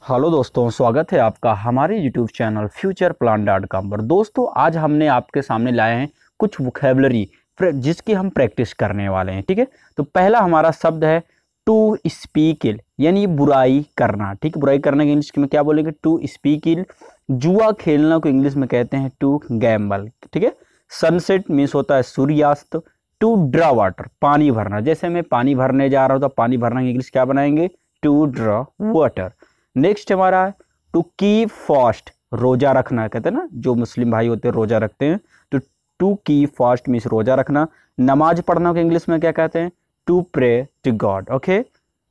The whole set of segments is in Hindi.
हेलो दोस्तों, स्वागत है आपका हमारे यूट्यूब चैनल futureplan.com पर। दोस्तों, आज हमने आपके सामने लाए हैं कुछ वोकैबुलरी जिसकी हम प्रैक्टिस करने वाले हैं। ठीक है, तो पहला हमारा शब्द है टू स्पीक इल, यानी बुराई करना। ठीक है, बुराई करने के इंग्लिश में क्या बोलेंगे? To speak ill. जुआ खेलना को इंग्लिश में कहते हैं टू गैम्बल। ठीक है, सनसेट मीन्स होता है सूर्यास्त। टू ड्रा वाटर, पानी भरना। जैसे मैं पानी भरने जा रहा हूँ तो पानी भरना की इंग्लिश क्या बनाएंगे? To draw water. नेक्स्ट हमारा है टू कीप फास्ट, रोजा रखना। कहते हैं ना, जो मुस्लिम भाई होते हैं रोजा रखते हैं, तो टू कीप फास्ट मीन्स रोजा रखना। नमाज पढ़ना को इंग्लिश में क्या कहते हैं? To pray to God. Okay.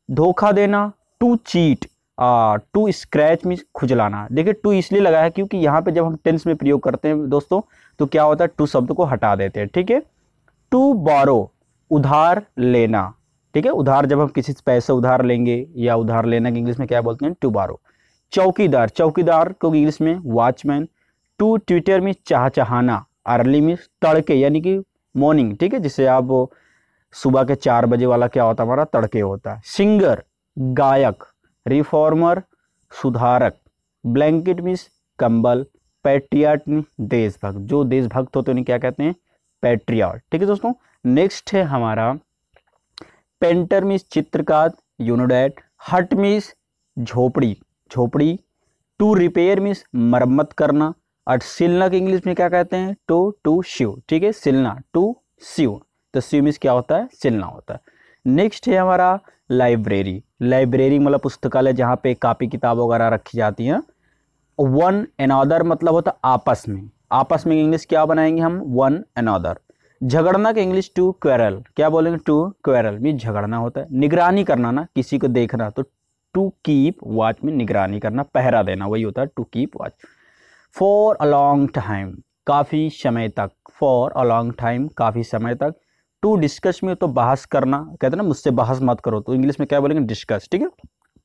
धोखा देना, to cheat. To scratch means खुजलाना। देखिए, टू इसलिए लगा है क्योंकि यहाँ पे जब हम टेंस में प्रयोग करते हैं दोस्तों, तो क्या होता है? टू शब्द को हटा देते हैं। ठीक है। टू बोरो, उधार लेना। ठीक है, उधार जब हम किसी से पैसे उधार लेंगे या उधार लेना की इंग्लिश में क्या बोलते हैं? टू बारो। चौकीदार, चौकीदार को इंग्लिश में वॉचमैन। टू ट्विटर में चाहना। अर्ली में तड़के यानी कि मॉर्निंग। ठीक है, जिसे आप सुबह के 4 बजे वाला क्या होता है? हमारा तड़के होता है। सिंगर, गायक। रिफॉर्मर, सुधारक। ब्लैंकेट मीन्स कंबल। पैट्रियट मीन्स देशभक्त। जो देशभक्त होते हैं उन्हें क्या कहते हैं? पैट्रियट। ठीक है दोस्तों। नेक्स्ट है हमारा पेंटर मीन्स चित्रकार, यू नो डैट। हट मीन्स झोपड़ी, झोपड़ी। टू रिपेयर मीन्स मरम्मत करना। और सिलना की इंग्लिश में क्या कहते हैं? टू शिव। ठीक है, सिलना टू शिव। तो शिव मीन्स क्या होता है? सिलना होता है। नेक्स्ट है हमारा लाइब्रेरी। लाइब्रेरी मतलब पुस्तकालय जहाँ पे कापी किताब वगैरह रखी जाती हैं। वन अनदर मतलब होता है आपस में। आपस में इंग्लिश क्या बनाएंगे हम? One another. झगड़ना के इंग्लिश टू क्वेरल। क्या बोलेंगे? टू क्वेरल मीन झगड़ना होता है। निगरानी करना ना, किसी को देखना, तो टू कीप वॉच में निगरानी करना, पहरा देना, वही होता है to keep watch. For a long time, काफ़ी समय तक। फॉर अ लॉन्ग टाइम, काफ़ी समय तक। टू डिस्कस में तो बहस करना, कहते हैं ना मुझसे बहस मत करो, तो इंग्लिश में क्या बोलेंगे? डिस्कस। ठीक है।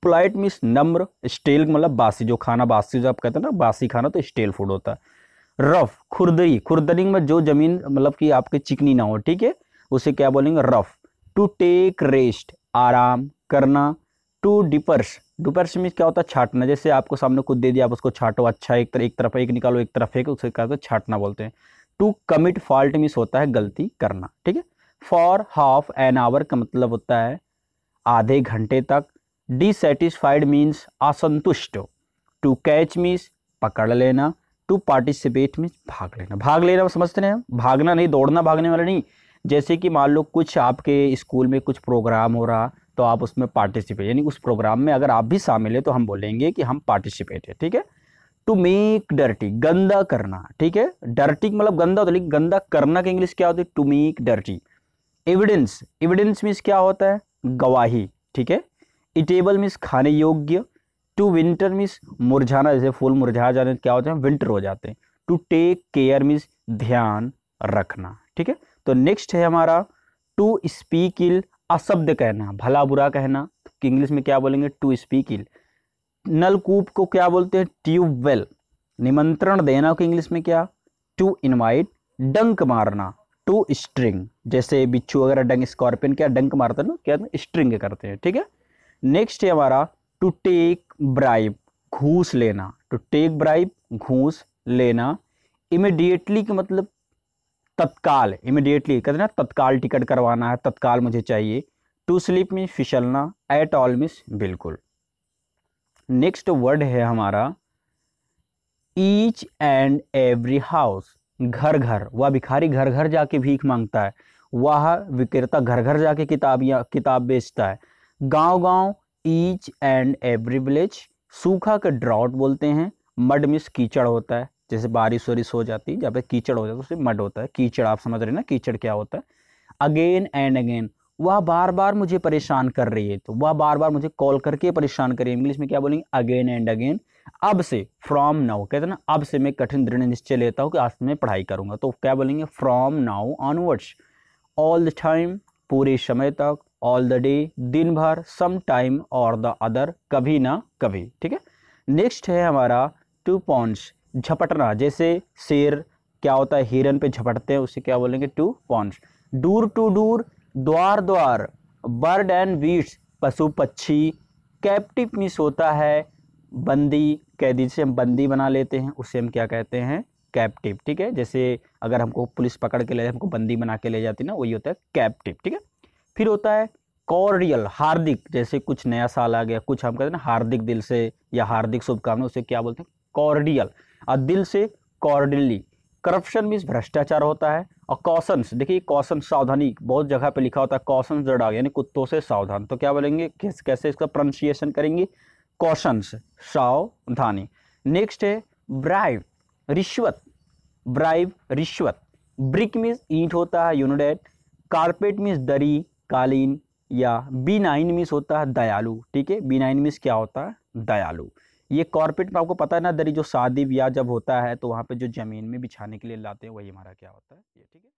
पोलाइट मीन्स नम्र। स्टेल मतलब बासी, जो खाना बासी, जो आप कहते हैं ना बासी खाना, तो स्टेल फूड होता है। रफ, खुरदरी। खुरदरी में जो जमीन मतलब कि आपके चिकनी ना हो। ठीक है, उसे क्या बोलेंगे? रफ। टू टेक रेस्ट, आराम करना। टू डिपर्स, डिपर्स मीन्स क्या होता है? छाटना। जैसे आपको सामने खुद दे दिया, आप उसको छाटो। अच्छा, एक तरफ एक निकालो, एक तरफ एक, उसे क्या होता है? छाटना बोलते हैं। टू कमिट फॉल्ट मीन्स होता है गलती करना। ठीक है। फॉर हाफ एन आवर का मतलब होता है आधे घंटे तक। डिसैटिस्फाइड मीन्स असंतुष्ट। टू कैच मीन्स पकड़ लेना। टू पार्टिसिपेट मीन्स भाग लेना। भाग लेना समझते हैं? भागना नहीं, दौड़ना भागने वाला नहीं। जैसे कि मान लो कुछ आपके स्कूल में कुछ प्रोग्राम हो रहा, तो आप उसमें पार्टिसिपेट, यानी उस प्रोग्राम में अगर आप भी शामिल है तो हम बोलेंगे कि हम पार्टिसिपेट है। ठीक है। टू मेक डर्टी, गंदा करना। ठीक है, डर्टी मतलब गंदा होता है, लेकिन गंदा करना का इंग्लिश क्या होता है? To make dirty. Evidence, evidence means क्या होता है? गवाही। ठीक है। इटेबल मीन्स खाने योग्य। टू विंटर मीन्स मुरझाना, जैसे फूल मुरझा जाने क्या होते हैं? विंटर हो जाते हैं। टू टेक केयर मीन्स ध्यान रखना। ठीक है। तो नेक्स्ट है हमारा टू स्पीक इल, अशब्द कहना, भला बुरा कहना, तो इंग्लिश में क्या बोलेंगे? To speak ill. नलकूप को क्या बोलते हैं? ट्यूबवेल। निमंत्रण देना को इंग्लिश में क्या? To invite. डंक मारना, टू स्ट्रिंग। जैसे बिच्छू अगर डंक, स्कॉर्पियन क्या डंक मारते हैं ना, क्या स्ट्रिंग करते हैं। ठीक है। नेक्स्ट है हमारा टू टेक ब्राइब, घूस लेना। टू टेक ब्राइब, घूस लेना। इमिडिएटली का मतलब तत्काल। इमिडिएटली कहते हैं ना, तत्काल टिकट करवाना है, तत्काल मुझे चाहिए। टू स्लीप में फिसलना। एट ऑल मीन्स बिल्कुल। नेक्स्ट वर्ड है हमारा ईच एंड एवरी हाउस। घर घर, वह भिखारी घर घर जाके भीख मांगता है, वह विक्रेता घर घर जाके किताब बेचता है। गांव गांव, ईच एंड एवरी विलेज। सूखा का ड्राउट बोलते हैं। मड मिस कीचड़ होता है, जैसे बारिश वारिश हो जाती है, जहाँ पे कीचड़ हो जाता है उसे मड होता है। कीचड़ आप समझ रहे हैं ना, कीचड़ क्या होता है? अगेन एंड अगेन, वह बार बार मुझे परेशान कर रही है, तो वह बार बार मुझे कॉल करके परेशान करिए, इंग्लिश में क्या बोलेंगे? Again and again. अब से, फ्रॉम नाउ, कहते हैं ना अब से मैं कठिन दृढ़ निश्चय लेता हूँ कि आज से मैं पढ़ाई करूंगा, तो क्या बोलेंगे? From now onwards. All the time, पूरे समय तक। ऑल द डे, दिन भर। सम टाइम और द अदर, कभी ना कभी। ठीक है। नेक्स्ट है हमारा टू पॉन्स, झपटना। जैसे शेर क्या होता है? हिरन पे झपटते हैं, उसे क्या बोलेंगे? To pounce. Door to door, द्वार द्वार। बर्ड एंड बीट्स, पशु पक्षी। कैप्टिव मीन्स होता है बंदी, कैदी से हम बंदी बना लेते हैं, उसे हम क्या कहते हैं, कैप्टिव। ठीक है, जैसे अगर हमको पुलिस पकड़ के ले हमको बंदी बना के ले जाती है ना, वही होता है कैप्टिव। ठीक है, फिर होता है कॉर्डियल, हार्दिक, जैसे कुछ नया साल आ गया, कुछ हम कहते हैं ना हार्दिक दिल से या हार्दिक शुभकामनाएं, उसे क्या बोलते हैं, कॉर्डियल। और दिल से कॉर्डियली। करप्शन मीन्स भ्रष्टाचार होता है। और कॉशंस, देखिए कॉशन सावधानी, बहुत जगह पे लिखा होता है कॉशन जड़ यानी कुत्तों से सावधान, तो क्या बोलेंगे, कैसे इसका प्रोनाउंसिएशन करेंगे, कॉशंस, सावधानी। नेक्स्ट है ब्राइब, रिश्वत, ब्राइब रिश्वत। ब्रिक मीन्स ईंट होता है, यूनिडेट। कारपेट मीन्स दरी, कालीन। या B9 मीन्स होता है दयालु। ठीक है, B9 मीन्स क्या होता है, दयालु। ये कॉर्पेट में आपको पता है ना, दरी जो शादी ब्याह जब होता है तो वहां पे जो जमीन में बिछाने के लिए लाते हैं, वही हमारा क्या होता है ये। ठीक है।